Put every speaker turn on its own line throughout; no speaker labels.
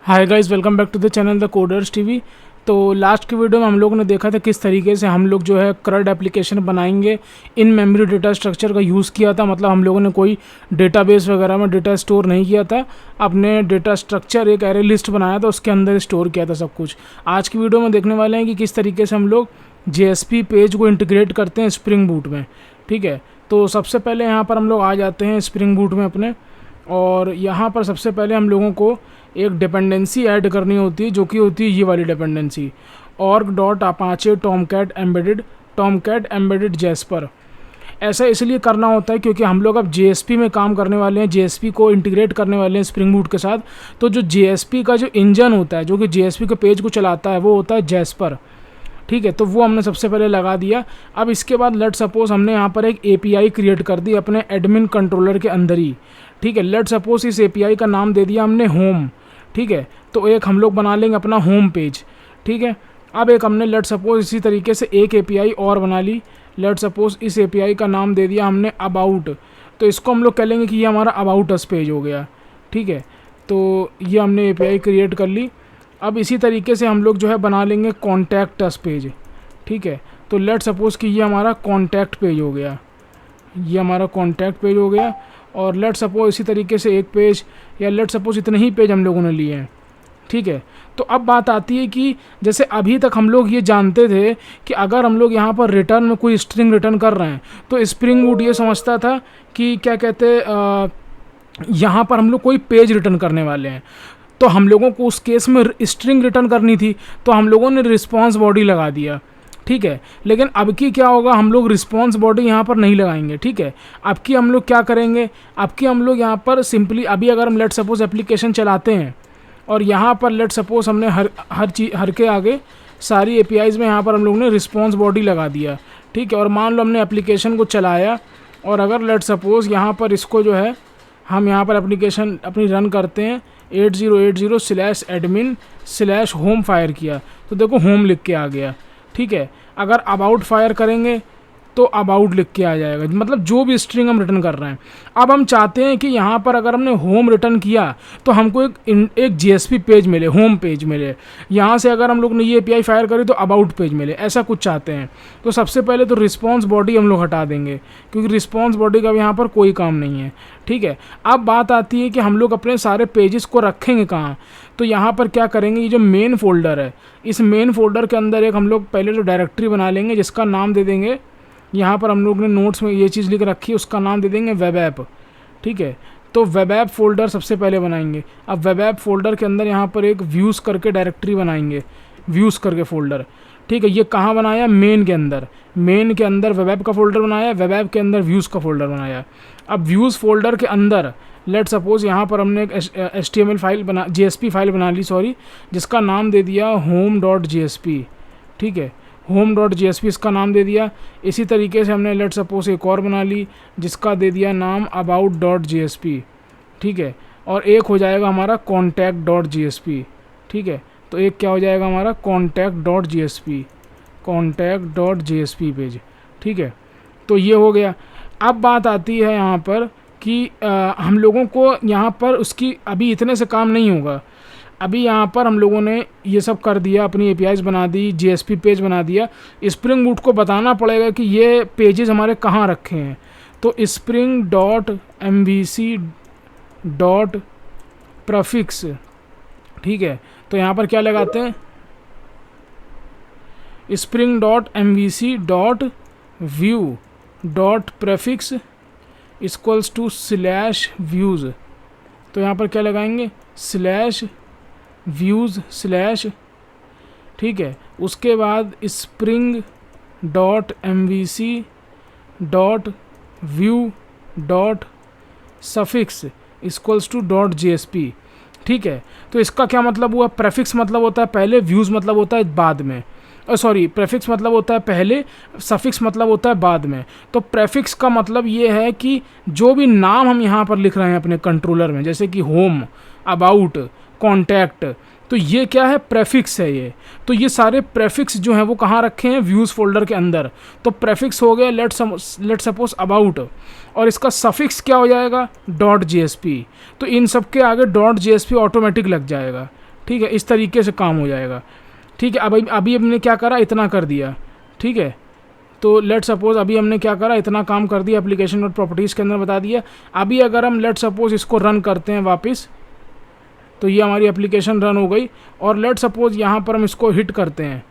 Hi guys, welcome back to the channel the coders TV. तो last की video में हम लोगों ने देखा था किस तरीके से हम लोग जो है CRUD एप्लीकेशन बनाएंगे। इन मेमोरी डेटा स्ट्रक्चर का यूज़ किया था, मतलब हम लोगों ने कोई डेटाबेस वगैरह में डेटा स्टोर नहीं किया था, अपने डेटा स्ट्रक्चर एक एरे लिस्ट बनाया था, उसके अंदर स्टोर किया था सब कुछ। आज की वीडियो में देखने वाले हैं कि किस तरीके से हम लोग JSP पेज को इंटीग्रेट करते हैं स्प्रिंग बूट में। ठीक है, तो सबसे पहले यहाँ पर हम लोग आ जाते हैं स्प्रिंग बूट में अपने, और यहाँ पर सबसे पहले हम लोगों को एक डिपेंडेंसी ऐड करनी होती है, जो कि होती है ये वाली dependency, org.apache tomcat embedded jasper। ऐसा इसलिए करना होता है क्योंकि हम लोग अब JSP में काम करने वाले हैं, JSP को इंटीग्रेट करने वाले हैं स्प्रिंग बूट के साथ। तो जो JSP का जो इंजन होता है, जो कि JSP के पेज को चलाता है, वो होता है जैस्पर। ठीक है, तो वो हमने सबसे पहले लगा दिया। अब इसके बाद लेट सपोज हमने यहाँ पर एक API क्रिएट कर दी अपने एडमिन कंट्रोलर के अंदर ही। ठीक है, लेट सपोज इस API का नाम दे दिया हमने होम। ठीक है, तो एक हम लोग बना लेंगे अपना होम पेज। ठीक है, अब एक हमने लेट सपोज इसी तरीके से एक API और बना ली। लेट सपोज इस API का नाम दे दिया हमने अबाउट, तो इसको हम लोग कह लेंगे कि ये हमारा अबाउट अस पेज हो गया। ठीक है, तो ये हमने API क्रिएट कर ली। अब इसी तरीके से हम लोग जो है बना लेंगे कॉन्टैक्ट अस पेज। ठीक है, तो लेट सपोज़ कि ये हमारा कॉन्टैक्ट पेज हो गया, ये हमारा कॉन्टैक्ट पेज हो गया। और लेट सपोज इसी तरीके से एक पेज, या लेट सपोज इतने ही पेज हम लोगों ने लिए हैं। ठीक है, तो अब बात आती है कि जैसे अभी तक हम लोग ये जानते थे कि अगर हम लोग यहाँ पर रिटर्न में कोई स्ट्रिंग रिटर्न कर रहे हैं तो स्प्रिंग बूट ये समझता था कि क्या कहते यहाँ पर हम लोग कोई पेज रिटर्न करने वाले हैं, तो हम लोगों को उस केस में स्ट्रिंग रिटर्न करनी थी, तो हम लोगों ने रिस्पॉन्स बॉडी लगा दिया। ठीक है, लेकिन अब की क्या होगा, हम लोग रिस्पॉन्स बॉडी यहाँ पर नहीं लगाएंगे। ठीक है, अब की हम लोग क्या करेंगे, अब की हम लोग यहाँ पर सिंपली अभी अगर हम लेट सपोज एप्लीकेशन चलाते हैं और यहाँ पर लेट सपोज हमने हर के आगे सारी APIs में यहाँ पर हम लोग ने रिस्पॉन्स बॉडी लगा दिया। ठीक है, और मान लो हमने एप्लीकेशन को चलाया, और अगर लेट सपोज यहाँ पर इसको जो है हम यहाँ पर एप्लीकेशन अपनी रन करते हैं 8080/admin/home फायर किया, तो देखो होम लिख के आ गया। ठीक है, अगर अबाउट फायर करेंगे तो अबाउट लिख के आ जाएगा, मतलब जो भी स्ट्रिंग हम रिटर्न कर रहे हैं। अब हम चाहते हैं कि यहाँ पर अगर हमने होम रिटर्न किया तो हमको एक JSP पेज मिले, होम पेज मिले। यहाँ से अगर हम लोग ने ये API फायर करी तो अबाउट पेज मिले, ऐसा कुछ चाहते हैं। तो सबसे पहले तो रिस्पॉन्स बॉडी हम लोग हटा देंगे, क्योंकि रिस्पॉन्स बॉडी का यहाँ पर कोई काम नहीं है। ठीक है, अब बात आती है कि हम लोग अपने सारे पेजेस को रखेंगे कहाँ। तो यहाँ पर क्या करेंगे, ये जो मेन फोल्डर है, इस मेन फोल्डर के अंदर एक हम लोग पहले तो डायरेक्टरी बना लेंगे, जिसका नाम दे देंगे, यहाँ पर हम लोग ने नोट्स में ये चीज़ लिख रखी है, उसका नाम दे देंगे वेब ऐप। ठीक है, तो वेब ऐप फोल्डर सबसे पहले बनाएंगे। अब वेब ऐप फोल्डर के अंदर यहाँ पर एक व्यूज़ करके डायरेक्टरी बनाएंगे, व्यूज़ करके फोल्डर। ठीक है, ये कहाँ बनाया, मेन के अंदर, मेन के अंदर वेब ऐप का फोल्डर बनाया, वेब ऐप के अंदर व्यूज़ का फोल्डर बनाया। अब व्यूज़ फोल्डर के अंदर लेट सपोज यहाँ पर हमने एक HTML फाइल बना, JSP फाइल बना ली, सॉरी, जिसका नाम दे दिया home.jsp। ठीक है, home.jsp इसका नाम दे दिया। इसी तरीके से हमने लेट सपोज एक और बना ली, जिसका दे दिया नाम about.jsp। ठीक है, और एक हो जाएगा हमारा contact.jsp। ठीक है, तो एक क्या हो जाएगा हमारा contact.jsp पेज। ठीक है, तो ये हो गया। अब बात आती है यहाँ पर कि हम लोगों को यहाँ पर उसकी अभी इतने से काम नहीं होगा। अभी यहाँ पर हम लोगों ने ये सब कर दिया, अपनी APIs बना दी, JSP पेज बना दिया। स्प्रिंग बूट को बताना पड़ेगा कि ये पेजेस हमारे कहाँ रखे हैं। तो spring.mvc.prefix। ठीक है, तो यहाँ पर क्या लगाते हैं, spring.mvc.view.prefix =/views। तो यहाँ पर क्या लगाएंगे, /views/। ठीक है, उसके बाद spring.mvc.view.suffix =.jsp। ठीक है, तो इसका क्या मतलब हुआ, प्रेफिक्स मतलब होता है पहले, व्यूज़ मतलब होता है बाद में, सॉरी, प्रेफिक्स मतलब होता है पहले, सफिक्स मतलब होता है बाद में। तो प्रेफिक्स का मतलब ये है कि जो भी नाम हम यहाँ पर लिख रहे हैं अपने कंट्रोलर में, जैसे कि होम, अबाउट, कॉन्टैक्ट, तो ये क्या है, प्रेफिक्स है ये। तो ये सारे प्रेफिक्स जो हैं वो कहाँ रखे हैं, व्यूज़ फोल्डर के अंदर। तो प्रेफिक्स हो गया लेट सपोज अबाउट, और इसका सफिक्स क्या हो जाएगा, .jsp। तो इन सब के आगे .jsp ऑटोमेटिक लग जाएगा। ठीक है, इस तरीके से काम हो जाएगा। ठीक है, अब अभी हमने क्या करा, इतना कर दिया। ठीक है, तो लेट सपोज अभी हमने क्या करा, इतना काम कर दिया, एप्लीकेशन नोट प्रॉपर्टीज़ के अंदर बता दिया। अभी अगर हम लेट सपोज इसको रन करते हैं वापस, तो ये हमारी एप्लीकेशन रन हो गई। और लेट सपोज यहाँ पर हम इसको हिट करते हैं,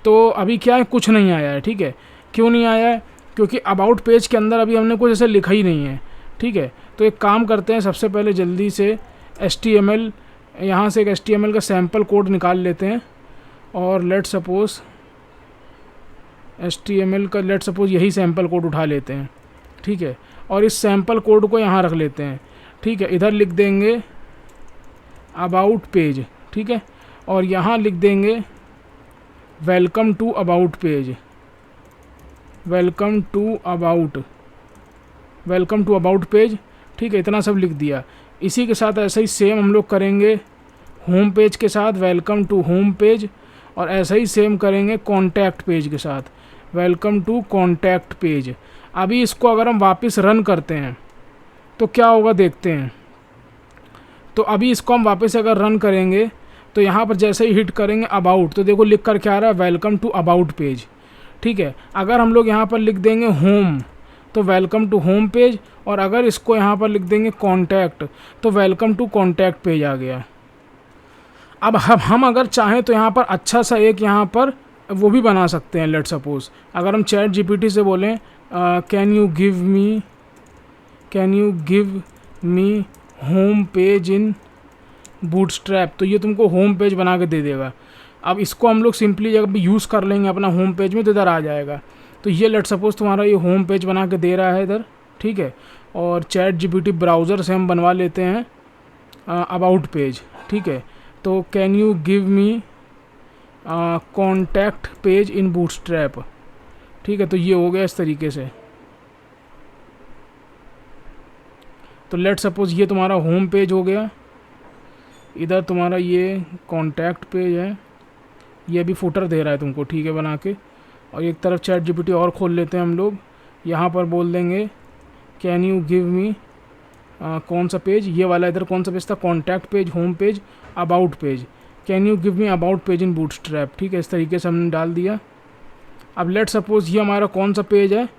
तो अभी क्या है, कुछ नहीं आया है। ठीक है, क्यों नहीं आया है, क्योंकि अबाउट पेज के अंदर अभी हमने कुछ ऐसे लिखा ही नहीं है। ठीक है, तो एक काम करते हैं, सबसे पहले जल्दी से HTML, यहाँ से एक HTML का सैम्पल कोड निकाल लेते हैं। और लेट सपोज HTML का लेट सपोज यही सैम्पल कोड उठा लेते हैं। ठीक है, और इस सैम्पल कोड को यहाँ रख लेते हैं। ठीक है, इधर लिख देंगे अबाउट पेज। ठीक है, और यहाँ लिख देंगे welcome to about page, welcome to about page. ठीक है, इतना सब लिख दिया। इसी के साथ ऐसा ही सेम हम लोग करेंगे होम पेज के साथ, वेलकम टू होम पेज। और ऐसा ही सेम करेंगे कॉन्टैक्ट पेज के साथ, वेलकम टू कॉन्टैक्ट पेज। अभी इसको अगर हम वापस रन करते हैं तो क्या होगा, देखते हैं। तो अभी इसको हम वापस अगर रन करेंगे तो यहाँ पर जैसे ही हिट करेंगे अबाउट, तो देखो लिख कर क्या आ रहा है, वेलकम टू अबाउट पेज। ठीक है, अगर हम लोग यहाँ पर लिख देंगे होम, तो वेलकम टू होम पेज। और अगर इसको यहाँ पर लिख देंगे कॉन्टैक्ट, तो वेलकम टू कॉन्टैक्ट पेज आ गया। अब हम अगर चाहें तो यहाँ पर अच्छा सा एक यहाँ पर वो भी बना सकते हैं। लेट सपोज अगर हम चैट GPT से बोलें can you give me home page in bootstrap, तो ये तुमको होम पेज बना के दे देगा। अब इसको हम लोग सिंपली जब यूज़ कर लेंगे अपना होम पेज में, तो इधर आ जाएगा। तो ये लेट सपोज तुम्हारा ये होम पेज बना के दे रहा है इधर। ठीक है, और चैट GPT ब्राउज़र से हम बनवा लेते हैं अबाउट पेज। ठीक है, तो can you give me contact page in bootstrap. ठीक है, तो ये हो गया इस तरीके से। तो लेट सपोज ये तुम्हारा होम पेज हो गया, इधर तुम्हारा ये कॉन्टैक्ट पेज है, ये भी फुटर दे रहा है तुमको। ठीक है, बना के। और एक तरफ चैट GPT और खोल लेते हैं हम लोग, यहाँ पर बोल देंगे कैन यू गिव मी कौन सा पेज, ये वाला इधर कौन सा पेज था, contact page, home page, about page. Can you give me about page in bootstrap. ठीक है, इस तरीके से हमने डाल दिया। अब लेट सपोज ये हमारा कौन सा पेज है,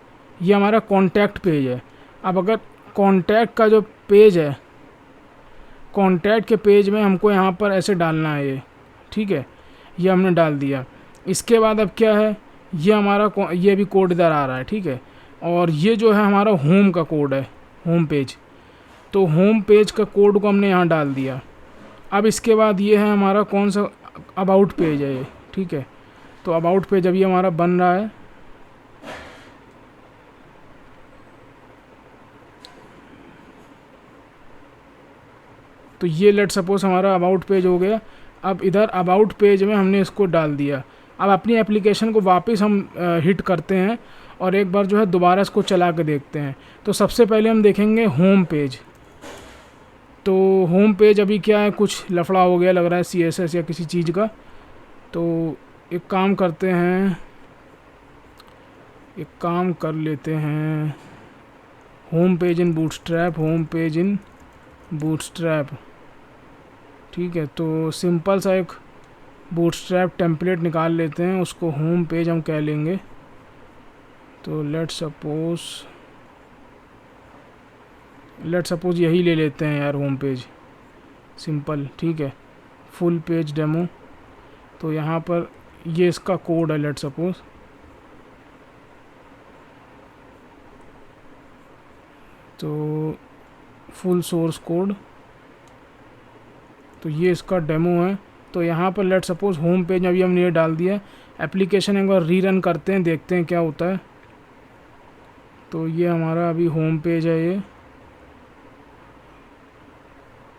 ये हमारा कॉन्टैक्ट पेज है। अब अगर कॉन्टैक्ट का जो पेज है, कॉन्टैक्ट के पेज में हमको यहाँ पर ऐसे डालना है ये। ठीक है, ये हमने डाल दिया। इसके बाद अब क्या है, ये हमारा ये भी कोड इधर आ रहा है। ठीक है, और ये जो है हमारा होम का कोड है, होम पेज। तो होम पेज का कोड को हमने यहाँ डाल दिया। अब इसके बाद ये है हमारा कौन सा, अबाउट पेज है ये। ठीक है, तो अबाउट पेज अभी हमारा बन रहा है। तो ये लेट सपोज हमारा अबाउट पेज हो गया। अब इधर अबाउट पेज में हमने इसको डाल दिया। अब अपनी एप्लीकेशन को वापस हम हिट करते हैं और एक बार जो है दोबारा इसको चला के देखते हैं। तो सबसे पहले हम देखेंगे होम पेज। तो होम पेज अभी क्या है, कुछ लफड़ा हो गया लग रहा है, CSS या किसी चीज़ का। तो एक काम करते हैं, एक काम कर लेते हैं, home page in bootstrap, home page in bootstrap. ठीक है, तो सिंपल सा एक बूटस्ट्रैप टेम्पलेट निकाल लेते हैं, उसको होम पेज हम कह लेंगे। तो लेट सपोज यही ले लेते हैं यार, होम पेज सिंपल। ठीक है, फुल पेज डेमो। तो यहाँ पर ये इसका कोड है, लेट सपोज। तो फुल सोर्स कोड, तो ये इसका डेमो है। तो यहाँ पर लेट सपोज होम पेज अभी हमने ये डाल दिया। एप्लीकेशन एक बार रीरन करते हैं, देखते हैं क्या होता है। तो ये हमारा अभी होम पेज है ये।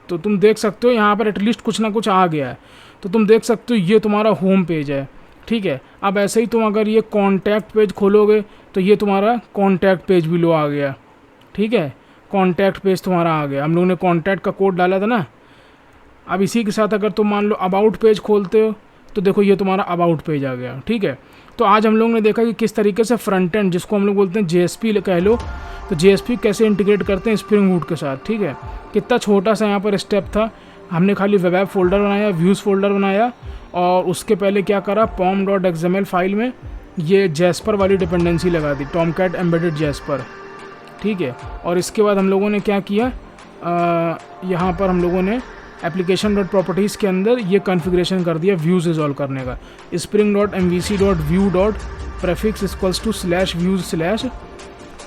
तो तुम देख सकते हो यहाँ पर एटलीस्ट कुछ ना कुछ आ गया है। तो तुम देख सकते हो ये तुम्हारा होम पेज है। ठीक है, अब ऐसे ही तुम अगर ये कॉन्टैक्ट पेज खोलोगे तो ये तुम्हारा कॉन्टैक्ट पेज भी लो आ गया। ठीक है, कॉन्टैक्ट पेज तुम्हारा आ गया। हम लोगों ने कॉन्टैक्ट का कोड डाला था ना। अब इसी के साथ अगर तुम मान लो अबाउट पेज खोलते हो तो देखो ये तुम्हारा अबाउट पेज आ गया। ठीक है, तो आज हम लोगों ने देखा कि किस तरीके से फ्रंट एंड, जिसको हम लोग बोलते हैं JSP कह लो, तो JSP कैसे इंटीग्रेट करते हैं स्प्रिंग बूट के साथ। ठीक है, कितना छोटा सा यहाँ पर स्टेप था, हमने खाली वेब ऐप फोल्डर बनाया, व्यूज़ फोल्डर बनाया, और उसके पहले क्या करा, pom.xml फाइल में ये जैस्पर वाली डिपेंडेंसी लगा दी, टॉमकैट एम्बेडेड जैस्पर, ठीक है। और इसके बाद हम लोगों ने क्या किया, यहाँ पर हम लोगों ने एप्लीकेशन डॉट प्रॉपर्टीज़ के अंदर ये कॉन्फ़िगरेशन कर दिया व्यूज़ रिजॉल्व करने का, spring.mvc.view.prefix इक्वल्स टू /views/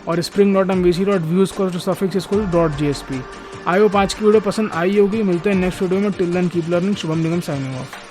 और spring.mvc.views_suffix=.jsp। आई होप आज की वीडियो पसंद आई होगी। मिलते हैं नेक्स्ट वीडियो में। Till then keep learning. Shubham Nigam signing of.